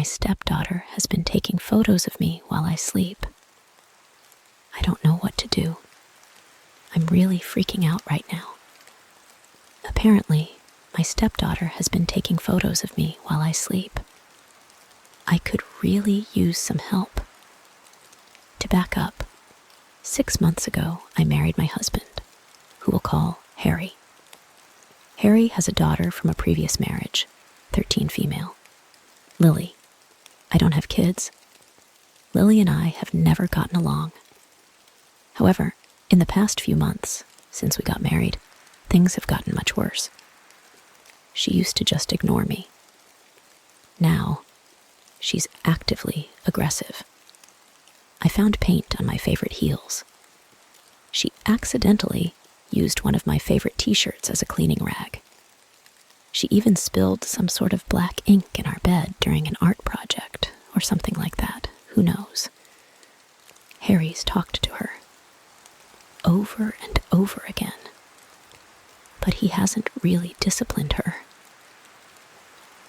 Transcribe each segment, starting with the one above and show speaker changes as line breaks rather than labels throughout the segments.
stepdaughter has been taking photos of me while I sleep. I don't know what to do. I'm really freaking out right now. Apparently, my stepdaughter has been taking photos of me while I sleep. I could really use some help. To back up, 6 months ago, I married my husband, who we'll call Harry. Harry has a daughter from a previous marriage, 13 female. Lily. I don't have kids. Lily and I have never gotten along. However, in the past few months, since we got married, things have gotten much worse. She used to just ignore me. Now, she's actively aggressive. I found paint on my favorite heels. She accidentally used one of my favorite t-shirts as a cleaning rag. She even spilled some sort of black ink in our bed during an art project, or something like that. Who knows? Harry's talked to her over and over again, but he hasn't really disciplined her.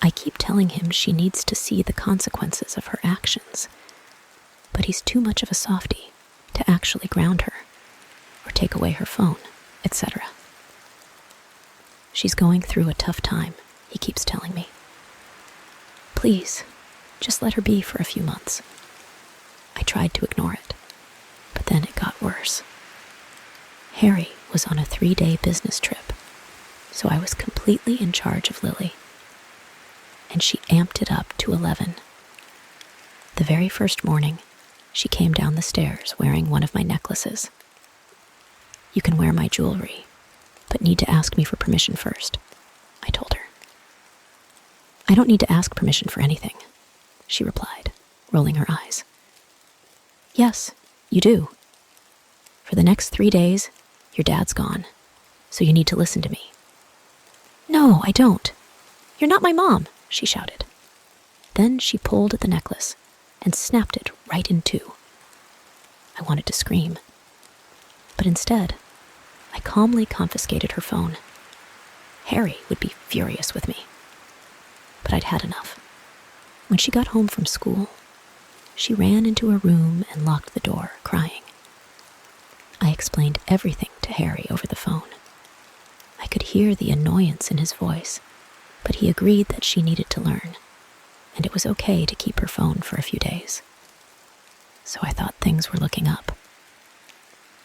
I keep telling him she needs to see the consequences of her actions, but he's too much of a softie to actually ground her or take away her phone, etc. She's going through a tough time, he keeps telling me. Please, just let her be for a few months. I tried to ignore it, but then it got worse. Harry was on a 3-day business trip, so I was completely in charge of Lily, and she amped it up to 11. The very first morning, she came down the stairs wearing one of my necklaces. You can wear my jewelry, but need to ask me for permission first, I told her. I don't need to ask permission for anything, she replied, rolling her eyes. Yes, you do. For the next 3 days, your dad's gone, so you need to listen to me. No, I don't. You're not my mom, she shouted. Then she pulled at the necklace and snapped it right in two. I wanted to scream, but instead, I calmly confiscated her phone. Harry would be furious with me, but I'd had enough. When she got home from school, she ran into her room and locked the door, crying. I explained everything to Harry over the phone. I could hear the annoyance in his voice, but he agreed that she needed to learn, and it was okay to keep her phone for a few days. So I thought things were looking up.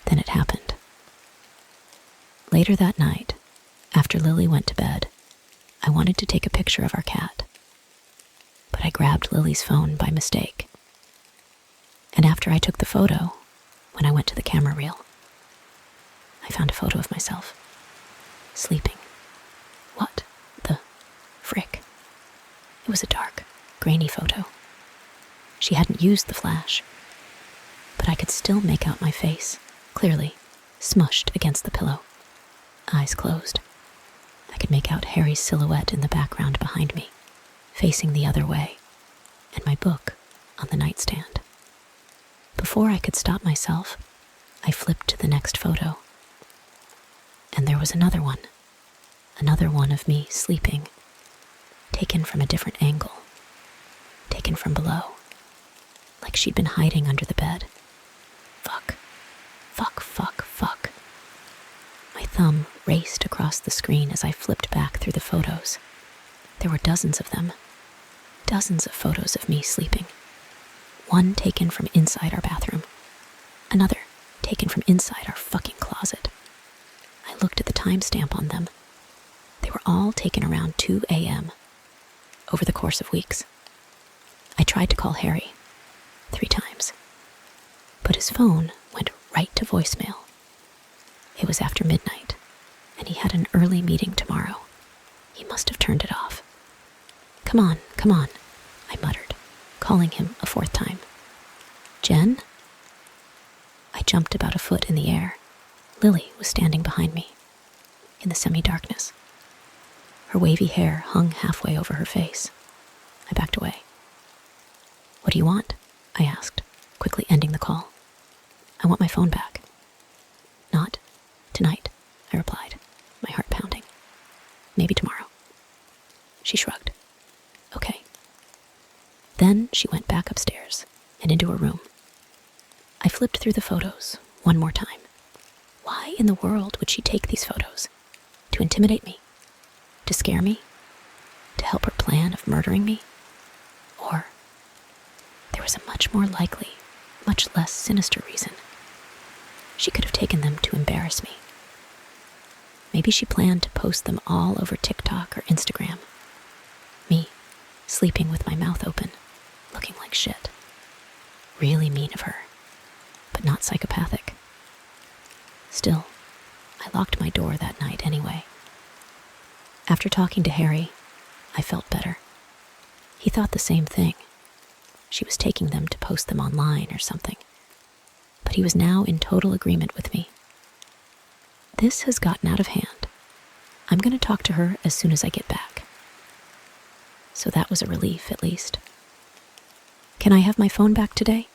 Then it happened. Later that night, after Lily went to bed, I wanted to take a picture of our cat, but I grabbed Lily's phone by mistake. And after I took the photo, when I went to the camera reel, I found a photo of myself, sleeping. What the frick? It was a dark, grainy photo. She hadn't used the flash, but I could still make out my face, clearly, smushed against the pillow. Eyes closed. I could make out Harry's silhouette in the background behind me, facing the other way, and my book on the nightstand. Before I could stop myself, I flipped to the next photo. And there was another one of me sleeping, taken from a different angle, taken from below, like she'd been hiding under the bed. Fuck. My thumb raced across the screen as I flipped back through the photos. There were dozens of them. Dozens of photos of me sleeping. One taken from inside our bathroom. Another taken from inside our fucking closet. I looked at the timestamp on them. They were all taken around 2 a.m. over the course of weeks. I tried to call Harry 3 times, but his phone went right to voicemail. It was after midnight, and he had an early meeting tomorrow. He must have turned it off. Come on, I muttered, calling him a 4th time. Jen? I jumped about a foot in the air. Lily was standing behind me, in the semi-darkness. Her wavy hair hung halfway over her face. I backed away. What do you want? I asked, quickly ending the call. I want my phone back. Not tonight, I replied, my heart pounding. Maybe tomorrow. She shrugged. Okay. Then through the photos one more time. Why in the world would she take these photos? To intimidate me? To scare me? To help her plan of murdering me? Or there was a much more likely, much less sinister reason. She could have taken them to embarrass me. Maybe she planned to post them all over TikTok or Instagram. Me, sleeping with my mouth open, looking like shit. Really mean of her, but not psychopathic. Still, I locked my door that night anyway. After talking to Harry, I felt better. He thought the same thing. She was taking them to post them online or something. But he was now in total agreement with me. This has gotten out of hand. I'm going to talk to her as soon as I get back. So that was a relief, at least. Can I have my phone back today?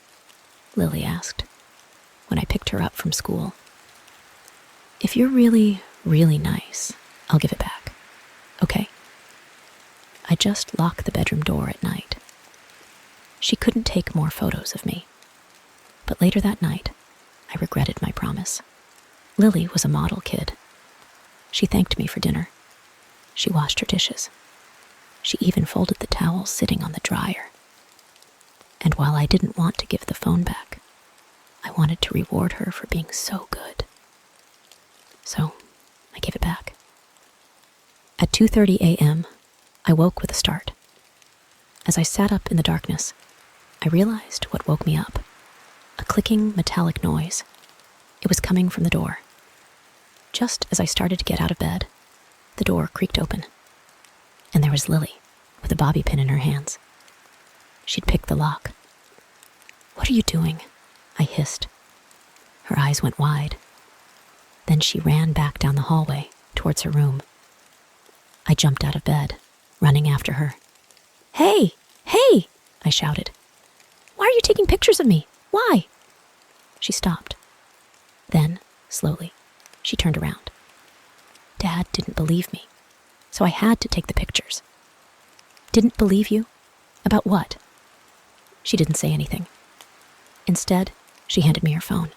Lily asked, when I picked her up from school. If you're really, really nice, I'll give it back. Okay? I just lock the bedroom door at night. She couldn't take more photos of me. But later that night, I regretted my promise. Lily was a model kid. She thanked me for dinner. She washed her dishes. She even folded the towels sitting on the dryer. And while I didn't want to give the phone back, I wanted to reward her for being so good. So, I gave it back. At 2:30 a.m., I woke with a start. As I sat up in the darkness, I realized what woke me up. A clicking metallic noise. It was coming from the door. Just as I started to get out of bed, the door creaked open. And there was Lily, with a bobby pin in her hands. She'd picked the lock. "What are you doing?" I hissed. Her eyes went wide. Then she ran back down the hallway towards her room. I jumped out of bed, running after her. "Hey! Hey!" I shouted. "Why are you taking pictures of me? Why?" She stopped. Then, slowly, she turned around. Dad didn't believe me, so I had to take the pictures. "Didn't believe you? About what?" She didn't say anything. Instead, she handed me her phone.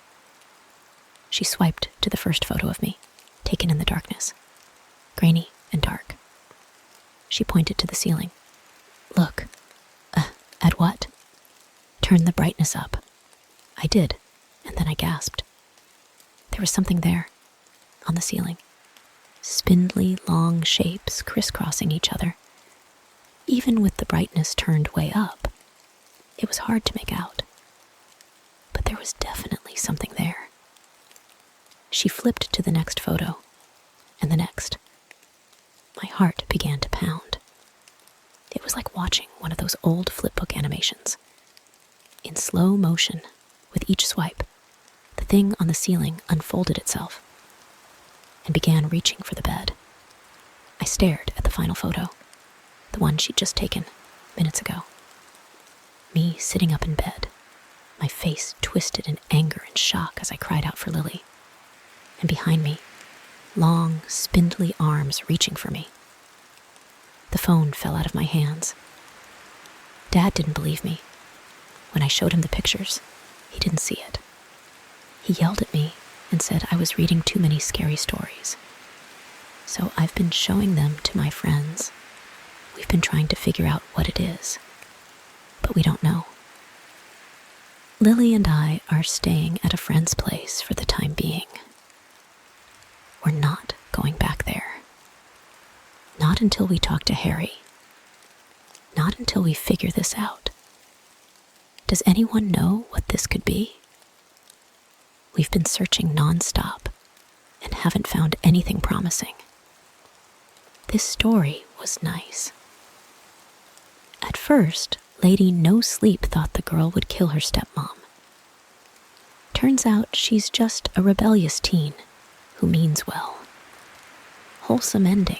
She swiped to the first photo of me, taken in the darkness, grainy and dark. She pointed to the ceiling. "Look." At what?" "Turn the brightness up." I did, and then I gasped. There was something there, on the ceiling. Spindly, long shapes crisscrossing each other. Even with the brightness turned way up, it was hard to make out. But there was definitely something there. She flipped to the next photo, and the next. My heart began to pound. It was like watching one of those old flipbook animations. In slow motion, with each swipe, the thing on the ceiling unfolded itself and began reaching for the bed. I stared at the final photo, the one she'd just taken minutes ago. Me sitting up in bed, my face twisted in anger and shock as I cried out for Lily. And behind me, long, spindly arms reaching for me. The phone fell out of my hands. Dad didn't believe me. When I showed him the pictures, he didn't see it. He yelled at me and said I was reading too many scary stories. So I've been showing them to my friends. We've been trying to figure out what it is, but we don't know. Lily and I are staying at a friend's place for the time being. We're not going back there. Not until we talk to Harry. Not until we figure this out. Does anyone know what this could be? We've been searching nonstop and haven't found anything promising. This story was nice. At first, Lady NoSleep thought the girl would kill her stepmom. Turns out she's just a rebellious teen who means well. Wholesome ending.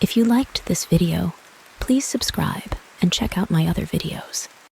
If you liked this video, please subscribe and check out my other videos.